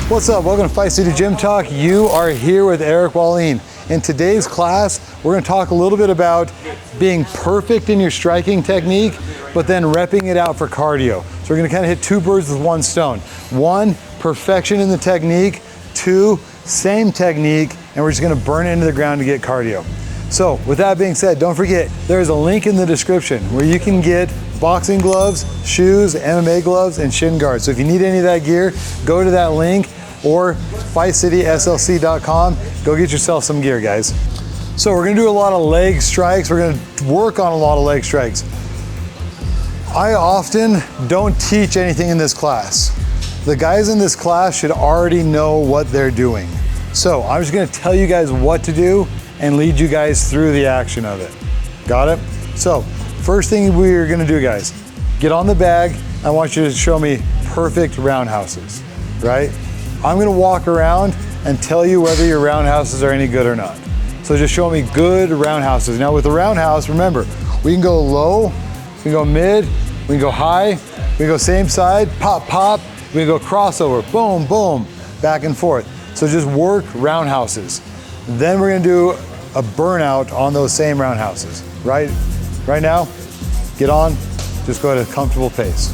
What's up? Welcome to Fight City Gym Talk. You are here with Eric Wahlin. In today's class, we're going to talk a little bit about being perfect in your striking technique, but then repping it out for cardio. So we're going to kind of hit two birds with one stone. One, perfection in the technique. Two, same technique, and we're just going to burn it into the ground to get cardio. So with that being said, don't forget, there's a link in the description where you can get boxing gloves, shoes, MMA gloves, and shin guards. So if you need any of that gear, go to that link or fightcityslc.com. Go get yourself some gear, guys. So we're gonna do a lot of leg strikes. We're gonna work on a lot of leg strikes. I often don't teach anything in this class. The guys in this class should already know what they're doing. So I'm just gonna tell you guys what to do and lead you guys through the action of it. Got it? So first thing we're gonna do, guys, get on the bag. I want you to show me perfect roundhouses, right? I'm gonna walk around and tell you whether your roundhouses are any good or not. So just show me good roundhouses. Now with the roundhouse, remember, we can go low, we can go mid, we can go high, we can go same side, pop, pop, we can go crossover, boom, boom, back and forth. So just work roundhouses. Then we're gonna do a burnout on those same roundhouses, right? Right now, get on, just go at a comfortable pace.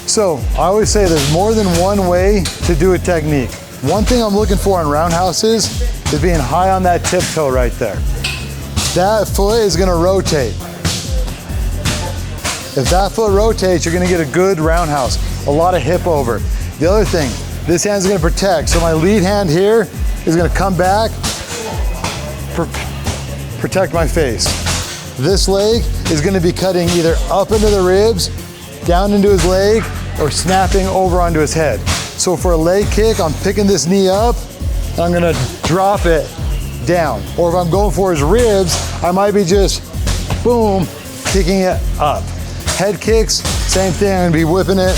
So I always say there's more than one way to do a technique. One thing I'm looking for in roundhouses is being high on that tiptoe right there. That foot is gonna rotate. If that foot rotates, you're gonna get a good roundhouse, a lot of hip over. The other thing, this hand's gonna protect. So my lead hand here is gonna come back, protect my face. This leg is gonna be cutting either up into the ribs, down into his leg, or snapping over onto his head. So for a leg kick, I'm picking this knee up, and I'm gonna drop it down. Or if I'm going for his ribs, I might be just, boom, kicking it up. Head kicks, same thing, I'm gonna be whipping it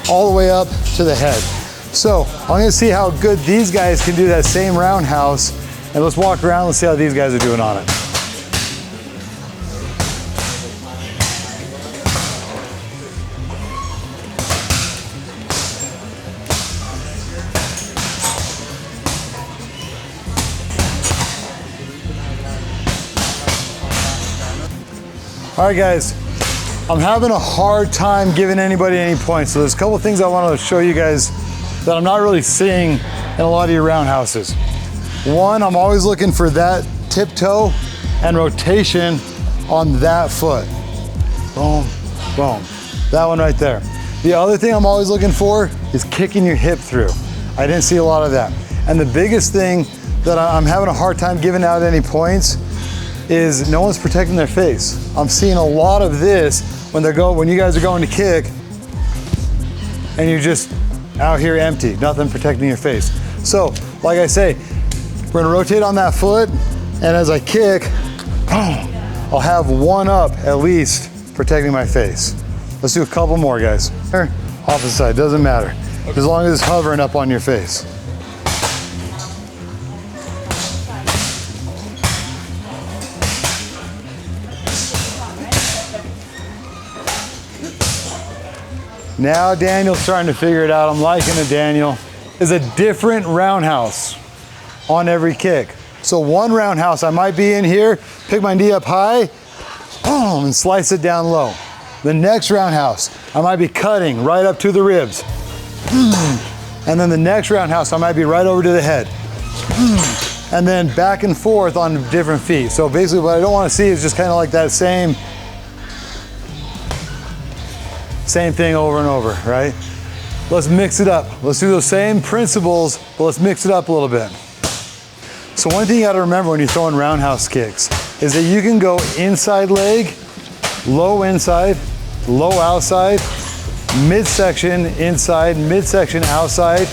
all the way up to the head. So I'm gonna see how good these guys can do that same roundhouse, and let's walk around, let's see how these guys are doing on it. All right, guys, I'm having a hard time giving anybody any points. So there's a couple things I want to show you guys that I'm not really seeing in a lot of your roundhouses. One, I'm always looking for that tiptoe and rotation on that foot. Boom, boom. That one right there. The other thing I'm always looking for is kicking your hip through. I didn't see a lot of that. And the biggest thing that I'm having a hard time giving out any points is no one's protecting their face. I'm seeing a lot of this when you guys are going to kick and you're just out here empty, nothing protecting your face. So, like I say, we're gonna rotate on that foot, and as I kick, boom, I'll have one up at least protecting my face. Let's do a couple more, guys. Opposite side, doesn't matter. As long as it's hovering up on your face. Now Daniel's starting to figure it out. I'm liking it, Daniel. Is a different roundhouse on every kick. So one roundhouse, I might be in here, pick my knee up high, boom, and slice it down low. The next roundhouse, I might be cutting right up to the ribs. And then the next roundhouse, I might be right over to the head. And then back and forth on different feet. So basically what I don't want to see is just kind of like that same thing over and over, right? Let's mix it up. Let's do those same principles, but let's mix it up a little bit. So one thing you gotta remember when you're throwing roundhouse kicks is that you can go inside leg, low inside, low outside, midsection inside, midsection outside,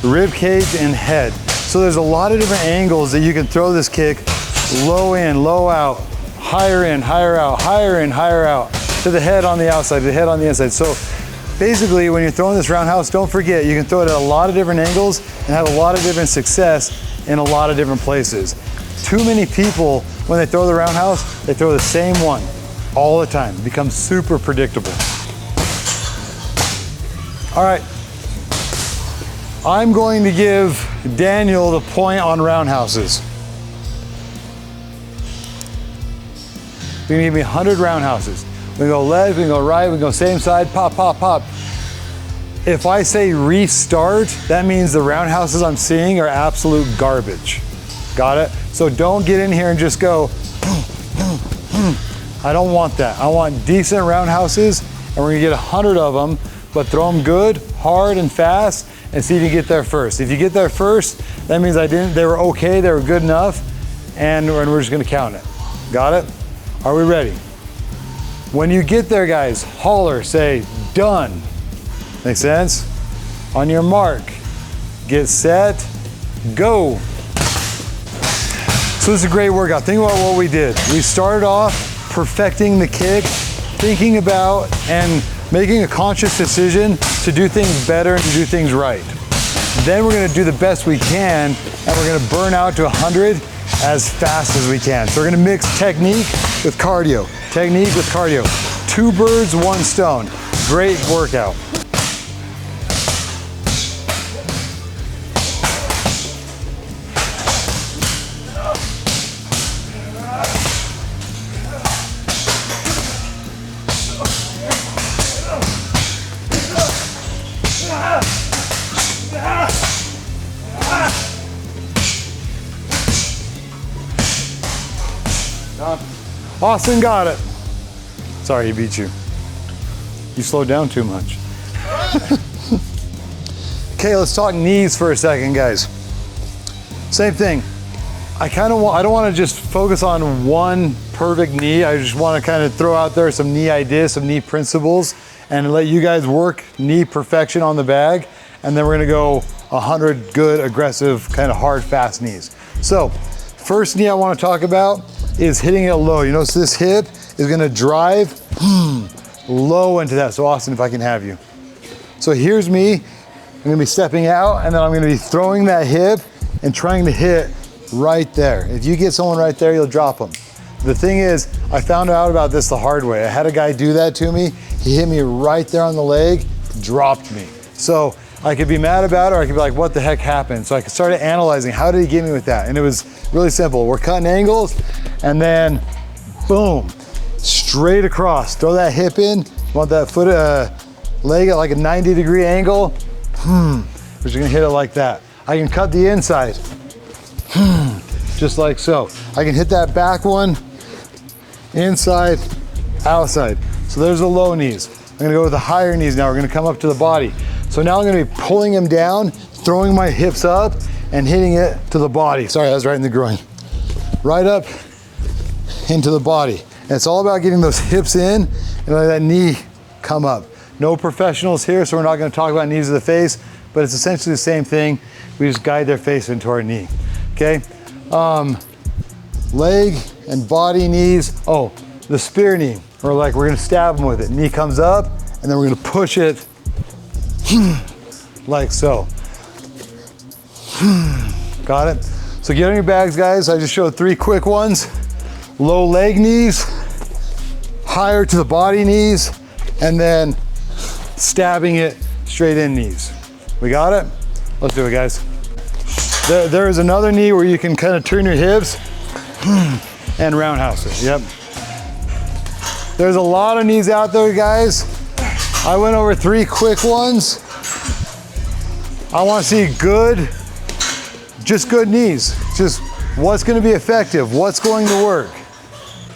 rib cage and head. So there's a lot of different angles that you can throw this kick. Low in, low out, higher in, higher out, higher in, higher out, to the head on the outside, to the head on the inside. So basically when you're throwing this roundhouse, don't forget, you can throw it at a lot of different angles and have a lot of different success in a lot of different places. Too many people, when they throw the roundhouse, they throw the same one all the time. It becomes super predictable. All right. I'm going to give Daniel the point on roundhouses. You're gonna give me 100 roundhouses. We can go left, we can go right, we can go same side, pop, pop, pop. If I say restart, that means the roundhouses I'm seeing are absolute garbage. Got it? So don't get in here and just go, I don't want that. I want decent roundhouses, and we're gonna get 100 of them, but throw them good, hard, and fast, and see if you get there first. If you get there first, that means they were okay, they were good enough, and we're just gonna count it. Got it? Are we ready? When you get there, guys, holler, say, done. Make sense? On your mark, get set, go. So this is a great workout. Think about what we did. We started off perfecting the kick, thinking about and making a conscious decision to do things better and to do things right. Then we're gonna do the best we can, and we're gonna burn out to 100 as fast as we can. So we're gonna mix technique with cardio. Technique with cardio. 2 birds, 1 stone. Great workout. Austin got it. Sorry, he beat you. You slowed down too much. Okay, let's talk knees for a second, guys. Same thing. I don't want to just focus on one perfect knee. I just want to kind of throw out there some knee ideas, some knee principles, and let you guys work knee perfection on the bag. And then we're going to go 100 good, aggressive, kind of hard, fast knees. So, first knee I want to talk about is hitting it low. You notice this hip is gonna drive low into that. So Austin, if I can have you. So here's me, I'm gonna be stepping out, and then I'm gonna be throwing that hip and trying to hit right there. If you get someone right there, you'll drop them. The thing is, I found out about this the hard way. I had a guy do that to me. He hit me right there on the leg, dropped me. So I could be mad about it, or I could be like, what the heck happened? So I started analyzing, how did he get me with that? And it was really simple. We're cutting angles, and then boom, straight across. Throw that hip in, want that foot, leg at like a 90-degree angle. We're just gonna hit it like that. I can cut the inside, just like so. I can hit that back one, inside, outside. So there's the low knees. I'm gonna go with the higher knees now. We're gonna come up to the body. So now I'm gonna be pulling him down, throwing my hips up, and hitting it to the body. Sorry, I was right in the groin. Right up into the body. And it's all about getting those hips in and let that knee come up. No professionals here, so we're not gonna talk about knees of the face, but it's essentially the same thing. We just guide their face into our knee, okay? Leg and body knees. Oh, the spear knee. Or like we're gonna stab them with it. Knee comes up, and then we're gonna push it like so. Got it? So get on your bags, guys. I just showed 3 quick ones. Low leg knees, higher to the body knees, and then stabbing it straight in knees. We got it? Let's do it, guys. There is another knee where you can kind of turn your hips and roundhouse it. Yep. There's a lot of knees out there, guys. I went over 3 quick ones. I want to see good, just good knees. Just what's going to be effective, what's going to work.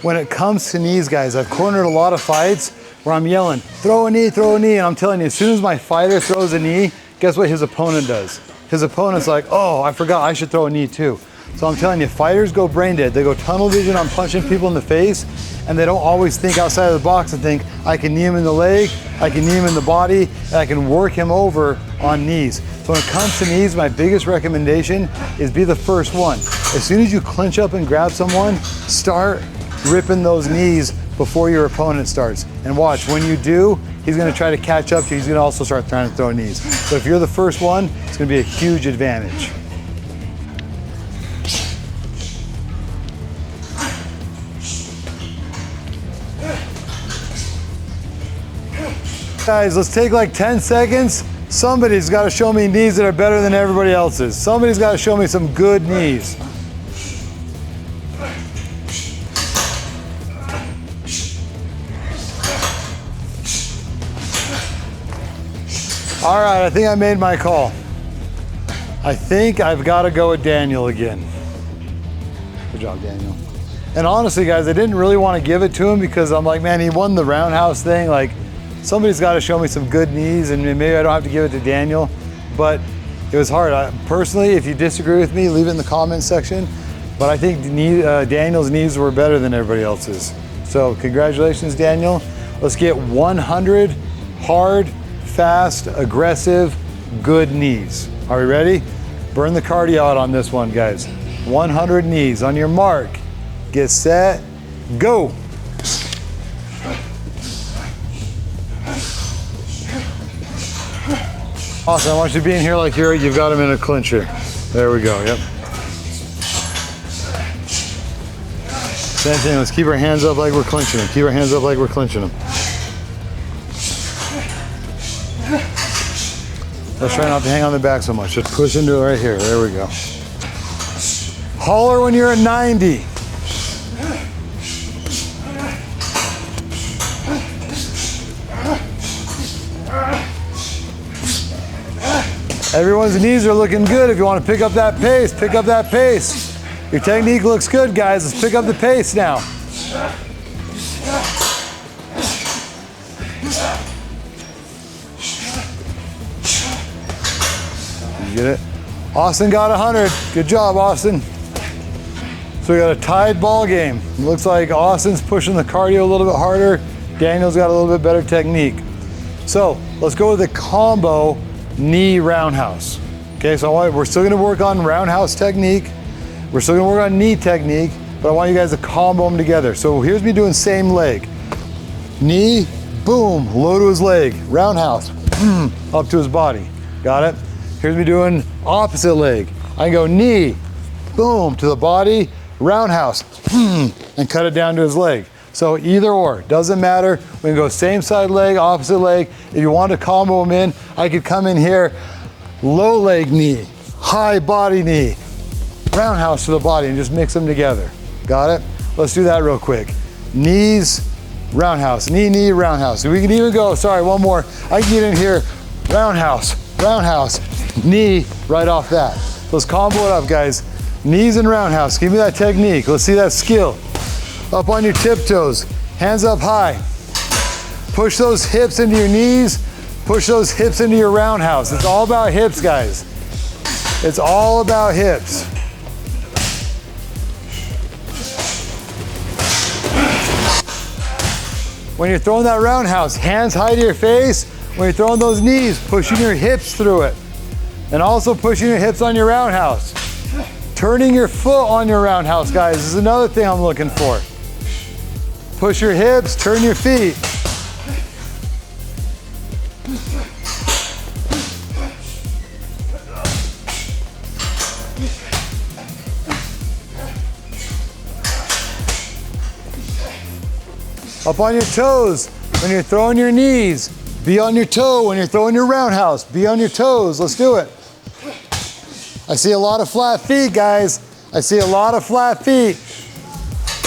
When it comes to knees, guys, I've cornered a lot of fights where I'm yelling, throw a knee, and I'm telling you, as soon as my fighter throws a knee, guess what his opponent does? His opponent's like, oh, I forgot, I should throw a knee too. So I'm telling you, fighters go brain dead. They go tunnel vision on punching people in the face, and they don't always think outside of the box and think, I can knee him in the leg, I can knee him in the body, and I can work him over on knees. So when it comes to knees, my biggest recommendation is be the first one. As soon as you clinch up and grab someone, start ripping those knees before your opponent starts. And watch, when you do, he's gonna try to catch up to you. He's gonna also start trying to throw knees. So if you're the first one, it's gonna be a huge advantage. Guys, let's take like 10 seconds, Somebody's got to show me knees that are better than everybody else's. Somebody's got to show me some good knees. All right, I think I made my call. I think I've got to go with Daniel again. Good job, Daniel. And honestly, guys, I didn't really want to give it to him because I'm like, man, he won the Roundhouse thing. Like, somebody's got to show me some good knees, and maybe I don't have to give it to Daniel, but it was hard. Personally, if you disagree with me, leave it in the comments section, but I think Daniel's knees were better than everybody else's. So congratulations, Daniel. Let's get 100 hard, fast, aggressive, good knees. Are we ready? Burn the cardio out on this one, guys. 100 knees. On your mark, get set, go. Awesome, I want you to be in here like you've got him in a clincher. There we go, yep. Same thing, let's keep our hands up like we're clinching them. Keep our hands up like we're clinching them. Let's try not to hang on the back so much. Just push into it right here, there we go. Holler when you're at 90. Everyone's knees are looking good. If you want to pick up that pace, pick up that pace. Your technique looks good, guys. Let's pick up the pace now. You get it? Austin got 100. Good job, Austin. So we got a tied ball game. It looks like Austin's pushing the cardio a little bit harder. Daniel's got a little bit better technique. So let's go with the combo knee roundhouse. Okay, so we're still gonna work on roundhouse technique. We're still gonna work on knee technique, but I want you guys to combo them together. So here's me doing same leg. Knee, boom, low to his leg. Roundhouse, up to his body. Got it? Here's me doing opposite leg. I can go knee, boom, to the body, roundhouse, and cut it down to his leg. So either or, doesn't matter. We can go same side leg, opposite leg. If you want to combo them in, I could come in here, low leg knee, high body knee, roundhouse to the body, and just mix them together. Got it? Let's do that real quick. Knees, roundhouse, knee, knee, roundhouse. We can even go, sorry, one more. I can get in here, roundhouse, roundhouse, knee, right off that. Let's combo it up, guys. Knees and roundhouse, give me that technique. Let's see that skill. Up on your tiptoes, hands up high. Push those hips into your knees, push those hips into your roundhouse. It's all about hips, guys. It's all about hips. When you're throwing that roundhouse, hands high to your face. When you're throwing those knees, pushing your hips through it. And also pushing your hips on your roundhouse. Turning your foot on your roundhouse, guys, is another thing I'm looking for. Push your hips, turn your feet. Up on your toes when you're throwing your knees. Be on your toe when you're throwing your roundhouse. Be on your toes. Let's do it. I see a lot of flat feet, guys. I see a lot of flat feet.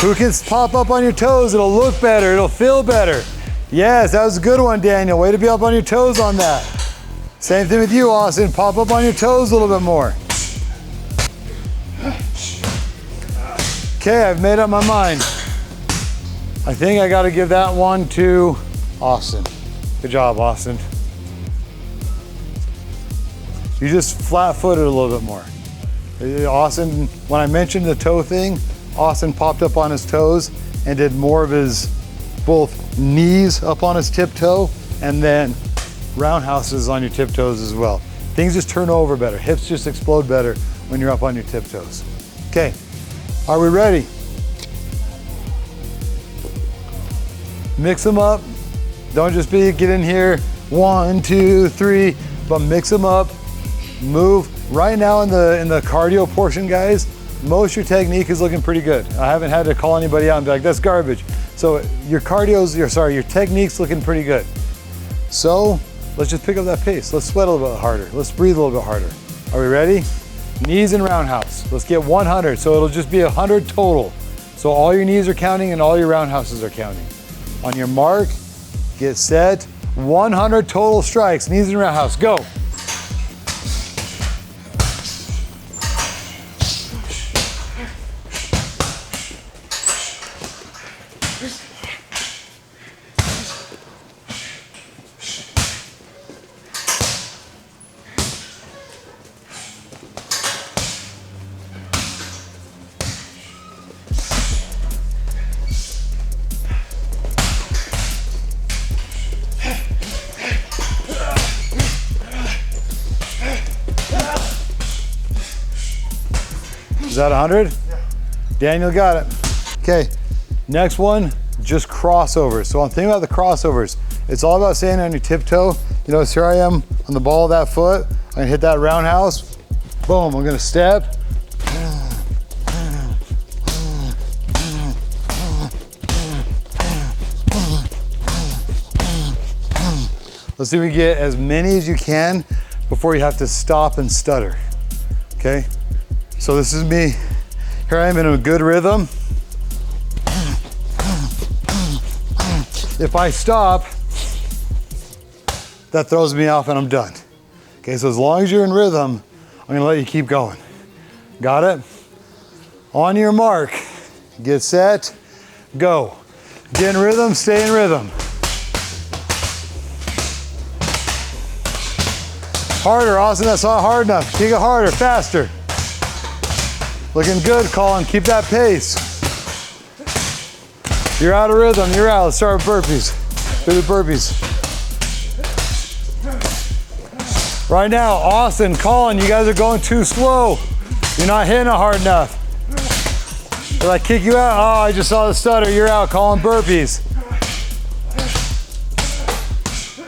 Who can pop up on your toes? It'll look better. It'll feel better. Yes, that was a good one, Daniel. Way to be up on your toes on that. Same thing with you, Austin. Pop up on your toes a little bit more. Okay, I've made up my mind. I think I got to give that one to Austin. Good job, Austin. You just flat-footed a little bit more. Austin, when I mentioned the toe thing, Austin popped up on his toes and did more of his both knees up on his tiptoe and then roundhouses on your tiptoes as well. Things just turn over better. Hips just explode better when you're up on your tiptoes. Okay, are we ready? Mix them up. Don't just get in here, 1, 2, 3, but mix them up. Move. Right now in the cardio portion, guys, most of your technique is looking pretty good. I haven't had to call anybody out and be like, that's garbage. So your technique's looking pretty good. So let's just pick up that pace. Let's sweat a little bit harder. Let's breathe a little bit harder. Are we ready? Knees and roundhouse. Let's get 100, so it'll just be 100 total. So all your knees are counting and all your roundhouses are counting. On your mark, get set, 100 total strikes, knees and roundhouse, go. Is that 100? Yeah. Daniel got it. Okay, next one, just crossovers. So I'm thinking about the crossovers. It's all about staying on your tiptoe. You notice here I am on the ball of that foot. I'm gonna hit that roundhouse. Boom, I'm gonna step. Let's see if we get as many as you can before you have to stop and stutter, okay? So this is me. Here I am in a good rhythm. If I stop, that throws me off and I'm done. Okay, so as long as you're in rhythm, I'm gonna let you keep going. Got it? On your mark, get set, go. Get in rhythm, stay in rhythm. Harder, Austin, that's not hard enough. Kick it harder, faster. Looking good, Colin, keep that pace. You're out of rhythm, you're out. Let's start with burpees. Do the burpees. Right now, Austin, Colin, you guys are going too slow. You're not hitting it hard enough. Did I kick you out? Oh, I just saw the stutter. You're out, Colin, burpees.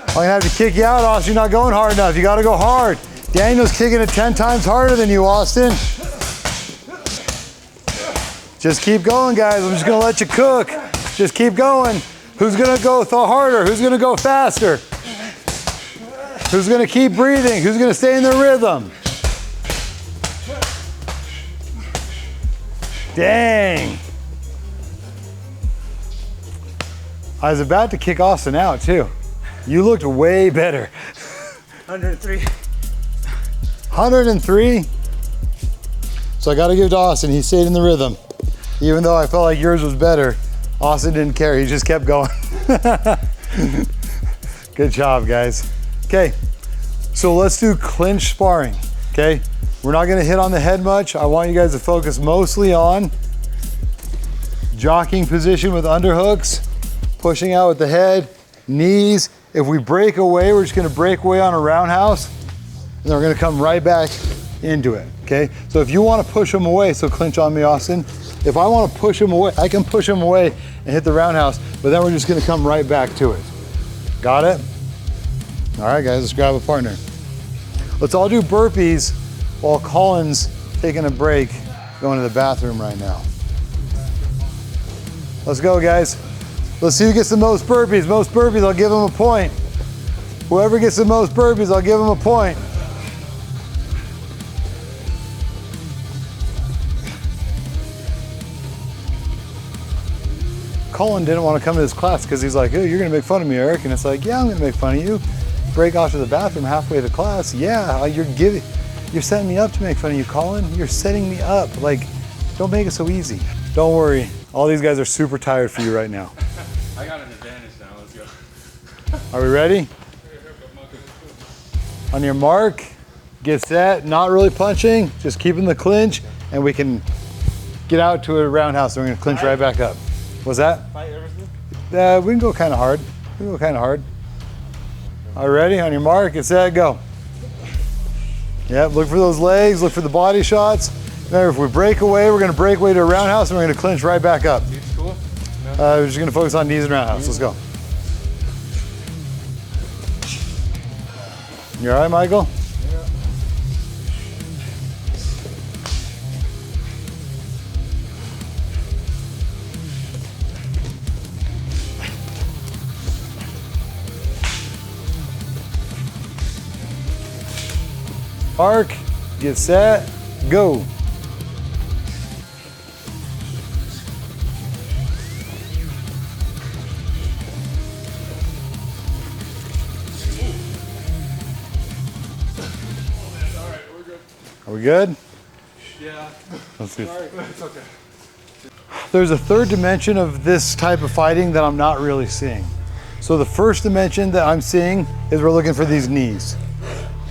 I'm gonna have to kick you out, Austin. You're not going hard enough. You gotta go hard. Daniel's kicking it 10 times harder than you, Austin. Just keep going, guys. I'm just gonna let you cook. Just keep going. Who's gonna go harder? Who's gonna go faster? Who's gonna keep breathing? Who's gonna stay in their rhythm? Dang. I was about to kick Austin out too. You looked way better. 103. 103? So I gotta give it to Austin. He stayed in the rhythm. Even though I felt like yours was better, Austin didn't care. He just kept going. Good job, guys. Okay, so let's do clinch sparring, okay? We're not gonna hit on the head much. I want you guys to focus mostly on jockeying position with underhooks, pushing out with the head, knees. If we break away, we're just gonna break away on a roundhouse, and then we're gonna come right back into it, okay? So if you wanna push them away, so clinch on me, Austin. If I wanna push them away, I can push them away and hit the roundhouse, but then we're just gonna come right back to it. Got it? All right, guys, let's grab a partner. Let's all do burpees while Colin's taking a break, going to the bathroom right now. Let's go, guys. Let's see who gets the most burpees. Most burpees, I'll give them a point. Whoever gets the most burpees, I'll give them a point. Colin didn't want to come to this class because he's like, oh, you're gonna make fun of me, Eric. And it's like, yeah, I'm gonna make fun of you. Break off to the bathroom halfway to class. Yeah, you're setting me up to make fun of you, Colin. You're setting me up. Like, don't make it so easy. Don't worry. All these guys are super tired for you right now. I got an advantage now, let's go. Are we ready? On your mark, get set, not really punching, just keeping the clinch, and we can get out to a roundhouse and we're gonna clinch right back up. What's that? Fight everything? We can go kind of hard. We can go kind of hard. All right, ready? On your mark, get set, go. Yep, look for those legs, look for the body shots. Remember, if we break away, we're gonna break away to a roundhouse and we're gonna clinch right back up. Cool. We're just gonna focus on knees and roundhouse. Let's go. You all right, Michael? Yeah. Mark, get set, go. Are we good? Yeah. Let's see. Sorry, it's okay. There's a third dimension of this type of fighting that I'm not really seeing. So the first dimension that I'm seeing is we're looking for these knees.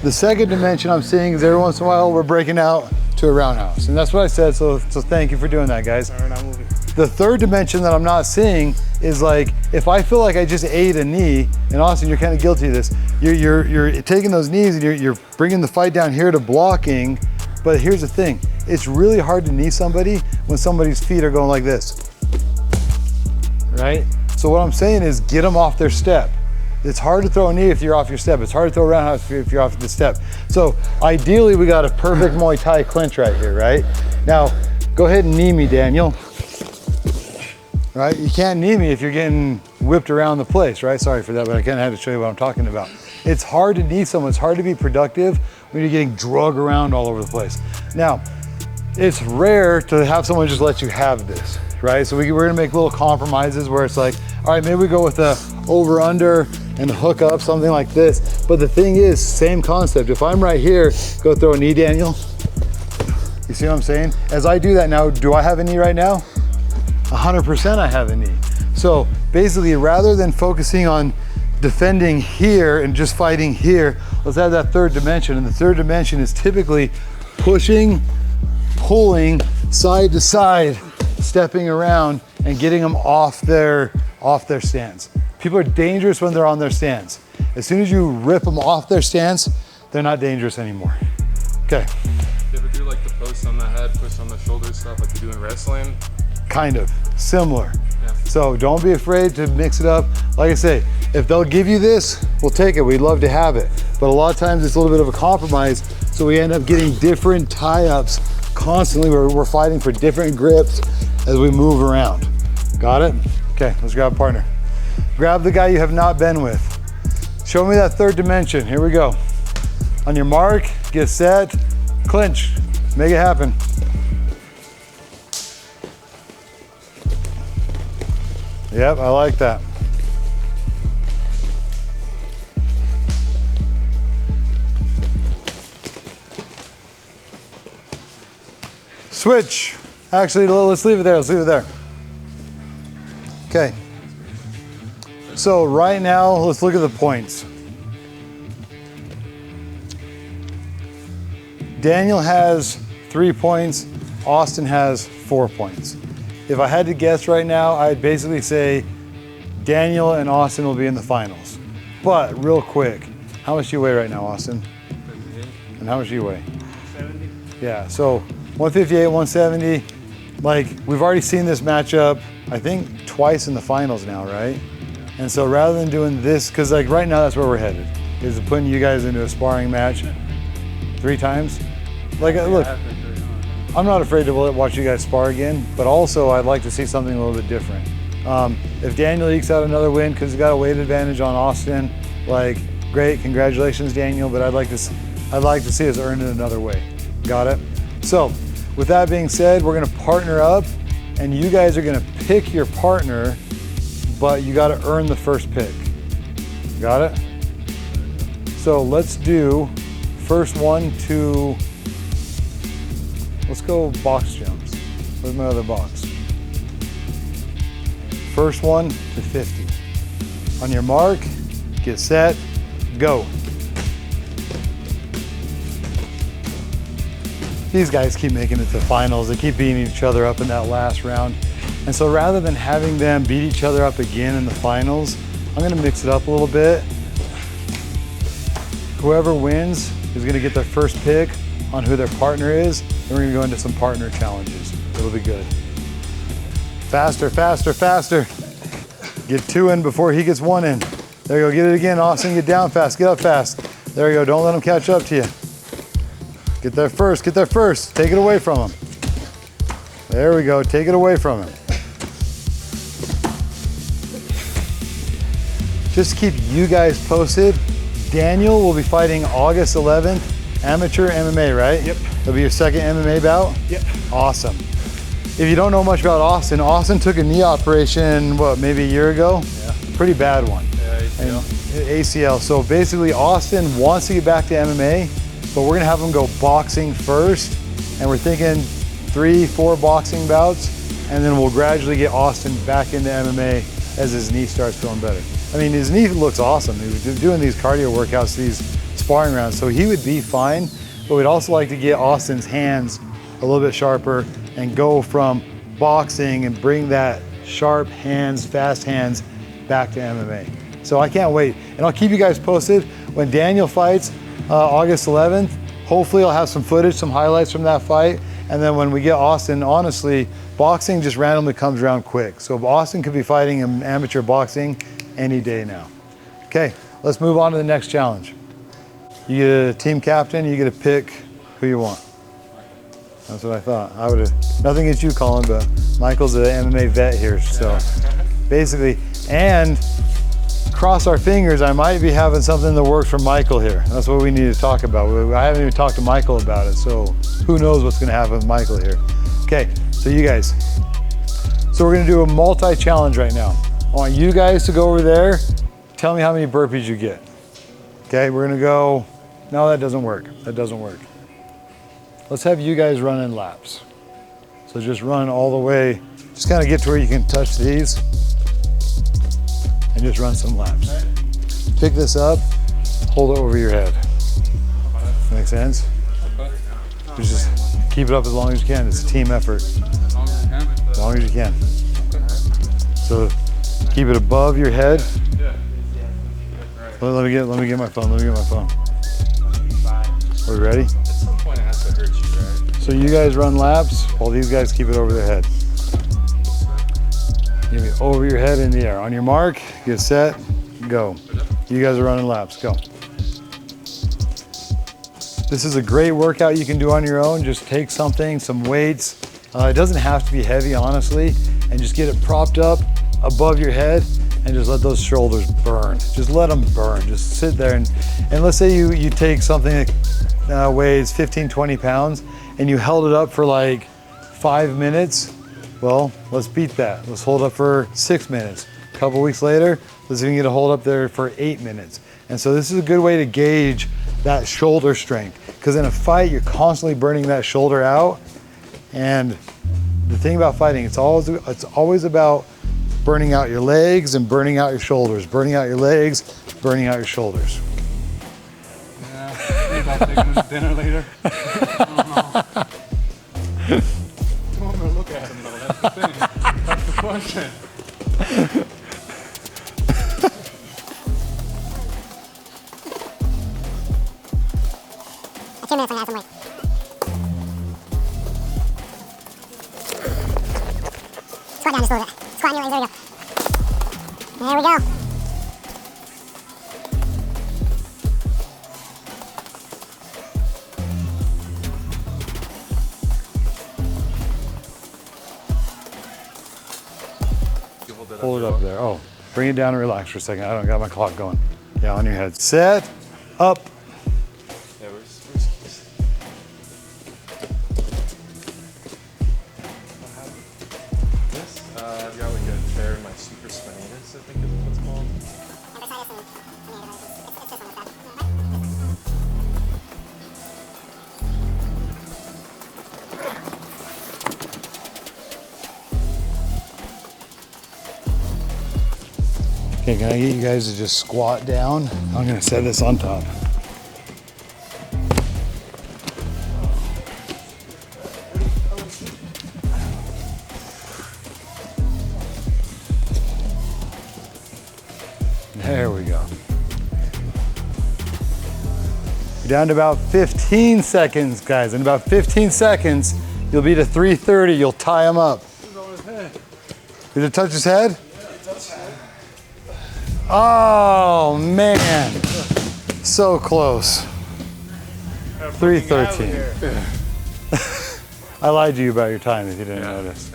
The second dimension I'm seeing is every once in a while we're breaking out to a roundhouse. And that's what I said, so thank you for doing that, guys. All right, I'm moving. The third dimension that I'm not seeing is like, if I feel like I just ate a knee, and Austin, you're kind of guilty of this, you're taking those knees and you're bringing the fight down here to blocking, but here's the thing, it's really hard to knee somebody when somebody's feet are going like this, right? So what I'm saying is get them off their step. It's hard to throw a knee if you're off your step. It's hard to throw a roundhouse if you're off the step. So ideally we got a perfect Muay Thai clinch right here, right? Now, go ahead and knee me, Daniel. Right? You can't knee me if you're getting whipped around the place, right? Sorry for that, but I kind of had to show you what I'm talking about. It's hard to knee someone. It's hard to be productive when you're getting drug around all over the place. Now, it's rare to have someone just let you have this, right? So we're gonna make little compromises where it's like, all right, maybe we go with the over under and the hook up, something like this. But the thing is, same concept. If I'm right here, go throw a knee, Daniel. You see what I'm saying? As I do that now, do I have a knee right now? 100% I have a knee. So basically, rather than focusing on defending here and just fighting here, let's add that third dimension. And the third dimension is typically pushing, pulling side to side, stepping around and getting them off their stance. People are dangerous when they're on their stance. As soon as you rip them off their stance, they're not dangerous anymore. Okay. You ever do like the post on the head, push on the shoulder stuff like you do in wrestling? Kind of, similar. Yeah. So don't be afraid to mix it up. Like I say, if they'll give you this, we'll take it. We'd love to have it. But a lot of times it's a little bit of a compromise. So we end up getting different tie-ups constantly where we're fighting for different grips as we move around. Got it? Okay, let's grab a partner. Grab the guy you have not been with. Show me that third dimension. Here we go. On your mark, get set, clinch. Make it happen. Yep, I like that. Switch. Actually, let's leave it there. Let's leave it there. Okay. So right now, let's look at the points. Daniel has 3 points. Austin has 4 points. If I had to guess right now, I'd basically say Daniel and Austin will be in the finals. But real quick, how much do you weigh right now, Austin? 58. And how much do you weigh? 70. Yeah, so 158, 170. Like, we've already seen this matchup, I think twice in the finals now, right? And so rather than doing this, because like right now that's where we're headed, is putting you guys into a sparring match 3 times. Like, look, I'm not afraid to watch you guys spar again, but also I'd like to see something a little bit different. If Daniel ekes out another win because he's got a weight advantage on Austin, like, great, congratulations, Daniel, but I'd like to see us earn it another way. Got it? So, with that being said, we're gonna partner up, and you guys are gonna pick your partner, but you gotta earn the first pick. Got it? So let's do first one to, let's go box jumps. Where's my other box? First one to 50. On your mark, get set, go. These guys keep making it to finals. They keep beating each other up in that last round. And so rather than having them beat each other up again in the finals, I'm gonna mix it up a little bit. Whoever wins is gonna get their first pick on who their partner is, and we're gonna go into some partner challenges. It'll be good. Faster, faster, faster. Get 2 in before he gets 1 in. There you go, get it again, Austin, get down fast, get up fast. There you go, don't let him catch up to you. Get there first, get there first. Take it away from him. There we go, take it away from him. Just to keep you guys posted, Daniel will be fighting August 11th Amateur MMA, right? Yep. It'll be your second MMA bout? Yep. Awesome. If you don't know much about Austin, Austin took a knee operation, what, maybe a year ago? Yeah. Pretty bad one. Yeah, ACL. ACL. So basically Austin wants to get back to MMA, but we're gonna have him go boxing first. And we're thinking 3-4 boxing bouts, and then we'll gradually get Austin back into MMA as his knee starts feeling better. I mean, his knee looks awesome. He was doing these cardio workouts, these sparring rounds, so he would be fine, but we'd also like to get Austin's hands a little bit sharper and go from boxing and bring that sharp hands, fast hands back to MMA. So I can't wait. And I'll keep you guys posted when Daniel fights August 11th. Hopefully I'll have some footage, some highlights from that fight. And then when we get Austin, honestly, boxing just randomly comes around quick. So Austin could be fighting in amateur boxing any day now. Okay, let's move on to the next challenge. You get a team captain, you get to pick who you want. That's what I thought. I would have, nothing against you, Colin, but Michael's an MMA vet here, so basically, and cross our fingers, I might be having something that works for Michael here. That's what we need to talk about. I haven't even talked to Michael about it, so who knows what's gonna happen with Michael here. Okay, so you guys, so we're gonna do a multi-challenge right now. I want you guys to go over there, tell me how many burpees you get. Okay, we're gonna go, no, that doesn't work. That doesn't work. Let's have you guys run in laps. So just run all the way, just kind of get to where you can touch these and just run some laps. Pick this up, hold it over your head. Make sense? Just keep it up as long as you can. It's a team effort. As long as you can. So keep it above your head. Let me get my phone. Let me get my phone. Are we ready? At some point it has to hurt you, right? So you guys run laps while these guys keep it over their head. Give me over your head in the air. On your mark, get set, go. You guys are running laps, go. This is a great workout you can do on your own. Just take something, some weights. It doesn't have to be heavy, honestly, and just get it propped up above your head and just let those shoulders burn. Just let them burn. Just sit there and let's say you take something that weighs 15, 20 pounds and you held it up for like 5 minutes. Well, let's beat that. Let's hold up for 6 minutes. A couple weeks later, let's even get a hold up there for 8 minutes. And so this is a good way to gauge that shoulder strength. Because in a fight, you're constantly burning that shoulder out. And the thing about fighting, it's always about burning out your legs and burning out your shoulders. Burning out your legs, burning out your shoulders. Yeah, think I'll take him to dinner later. I don't know. I want me to look at him though, that's the thing. That's the question. A 2 minutes on that, some weight. Squat down just a little bit. Squat in your legs, there we go. There we go. Hold it up there. Oh, bring it down and relax for a second. I don't got my clock going. Yeah, on your head. Set, up. Yeah, where's this? I've got like a chair in my super spinatus, I think is what it's called. Okay, can I get you guys to just squat down? I'm gonna set this on top. There we go. You're down to about 15 seconds, guys. In about 15 seconds, you'll be to 330. You'll tie him up. Did it touch his head? Oh, man. So close. 313. I lied to you about your time if you didn't notice.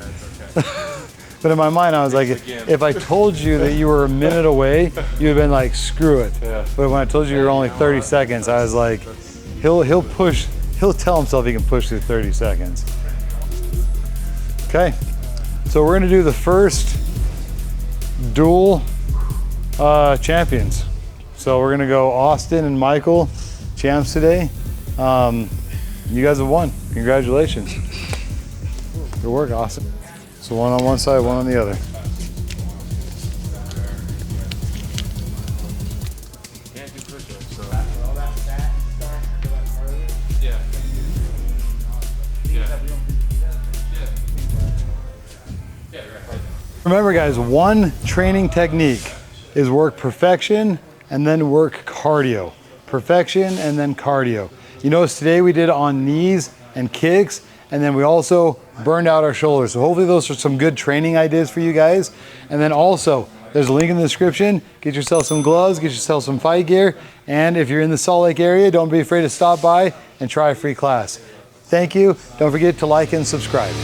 But in my mind, I was like, if I told you that you were a minute away, you'd have been like, screw it. But when I told you you were only 30 seconds, I was like, he'll push, he'll tell himself he can push through 30 seconds. Okay, so we're gonna do the first dual champions. So we're gonna go Austin and Michael, champs today. You guys have won, congratulations. Good work, Austin. So one on one side, one on the other. Can't do push-ups, so. All that fat stuff, yeah. Yeah, right. Remember guys, one training technique is work perfection and then work cardio. Perfection and then cardio. You notice today we did on knees and kicks, and then we also burned out our shoulders. So hopefully those are some good training ideas for you guys. And then also, there's a link in the description. Get yourself some gloves, get yourself some fight gear. And if you're in the Salt Lake area, don't be afraid to stop by and try a free class. Thank you. Don't forget to like and subscribe.